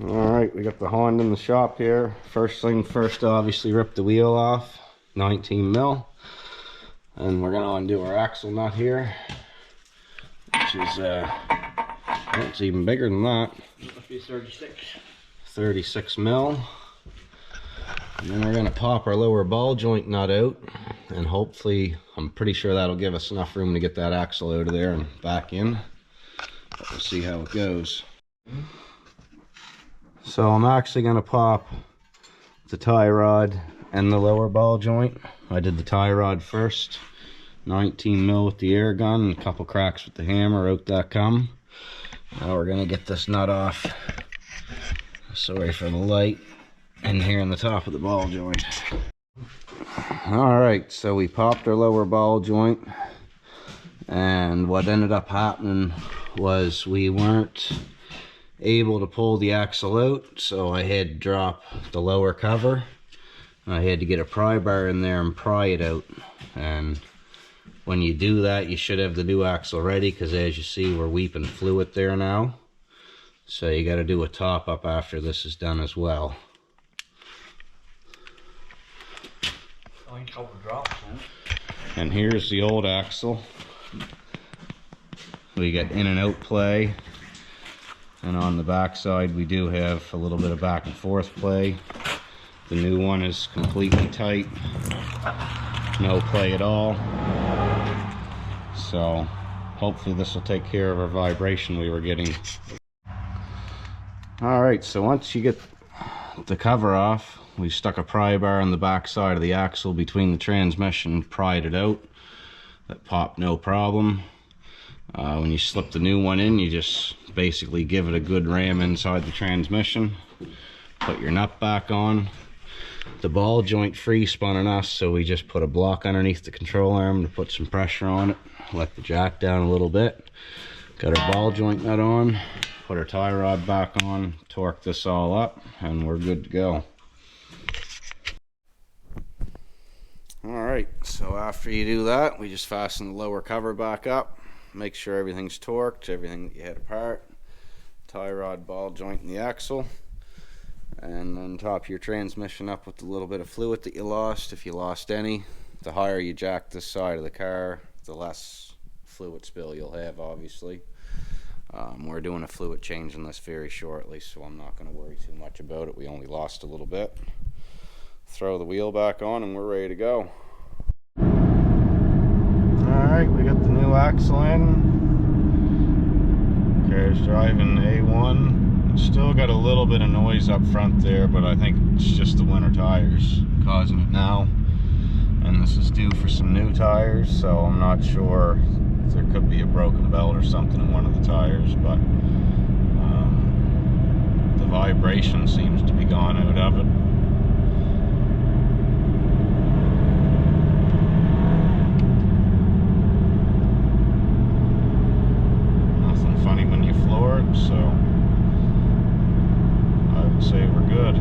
Alright, we got the Honda in the shop here. First thing first, obviously rip the wheel off, 19 mil. And we're gonna undo our axle nut here, which is it's even bigger than that. Must be 36. 36 mil. And then we're gonna pop our lower ball joint nut out, and hopefully, I'm pretty sure that'll give us enough room to get that axle out of there and back in. But we'll see how it goes. So I'm actually gonna pop the tie rod and the lower ball joint. I did the tie rod first, 19 mil with the air gun, and a couple cracks with the hammer, out that come. Now we're gonna get this nut off. Sorry for the light. In here in the top of the ball joint. Alright, so we popped our lower ball joint, and what ended up happening was we weren't able to pull the axle out, so I had to drop the lower cover. I had to get a pry bar in there and pry it out, and when you do that you should have the new axle ready, because as you see we're weeping fluid there now, so you got to do a top up after this is done as well. And here's the old axle. We got in and out play, and on the back side we do have a little bit of back and forth play. The new one is completely tight, no play at all, so hopefully this will take care of our vibration we were getting. Alright, so once you get the cover off, we stuck a pry bar on the back side of the axle between the transmission, pried it out. That popped no problem. When you slip the new one in, you just basically give it a good ram inside the transmission. Put your nut back on. The ball joint free spun on us, so we just put a block underneath the control arm to put some pressure on it. Let the jack down a little bit. Got our ball joint nut on. Put our tie rod back on. Torque this all up, and we're good to go. Alright, so after you do that, we just fasten the lower cover back up, make sure everything's torqued, everything that you had apart, tie rod, ball joint, and the axle, and then top your transmission up with a little bit of fluid that you lost, if you lost any. The higher you jack this side of the car, the less fluid spill you'll have, obviously. We're doing a fluid change on this very shortly, so I'm not going to worry too much about it. We only lost a little bit. Throw the wheel back on and we're ready to go. Alright, we got the new axle in. Car's driving A1. It's still got a little bit of noise up front there, but I think it's just the winter tires causing it now. And this is due for some new tires, so I'm not sure if there could be a broken belt or something in one of the tires, but the vibration seems to be gone out of it. So I would say we're good.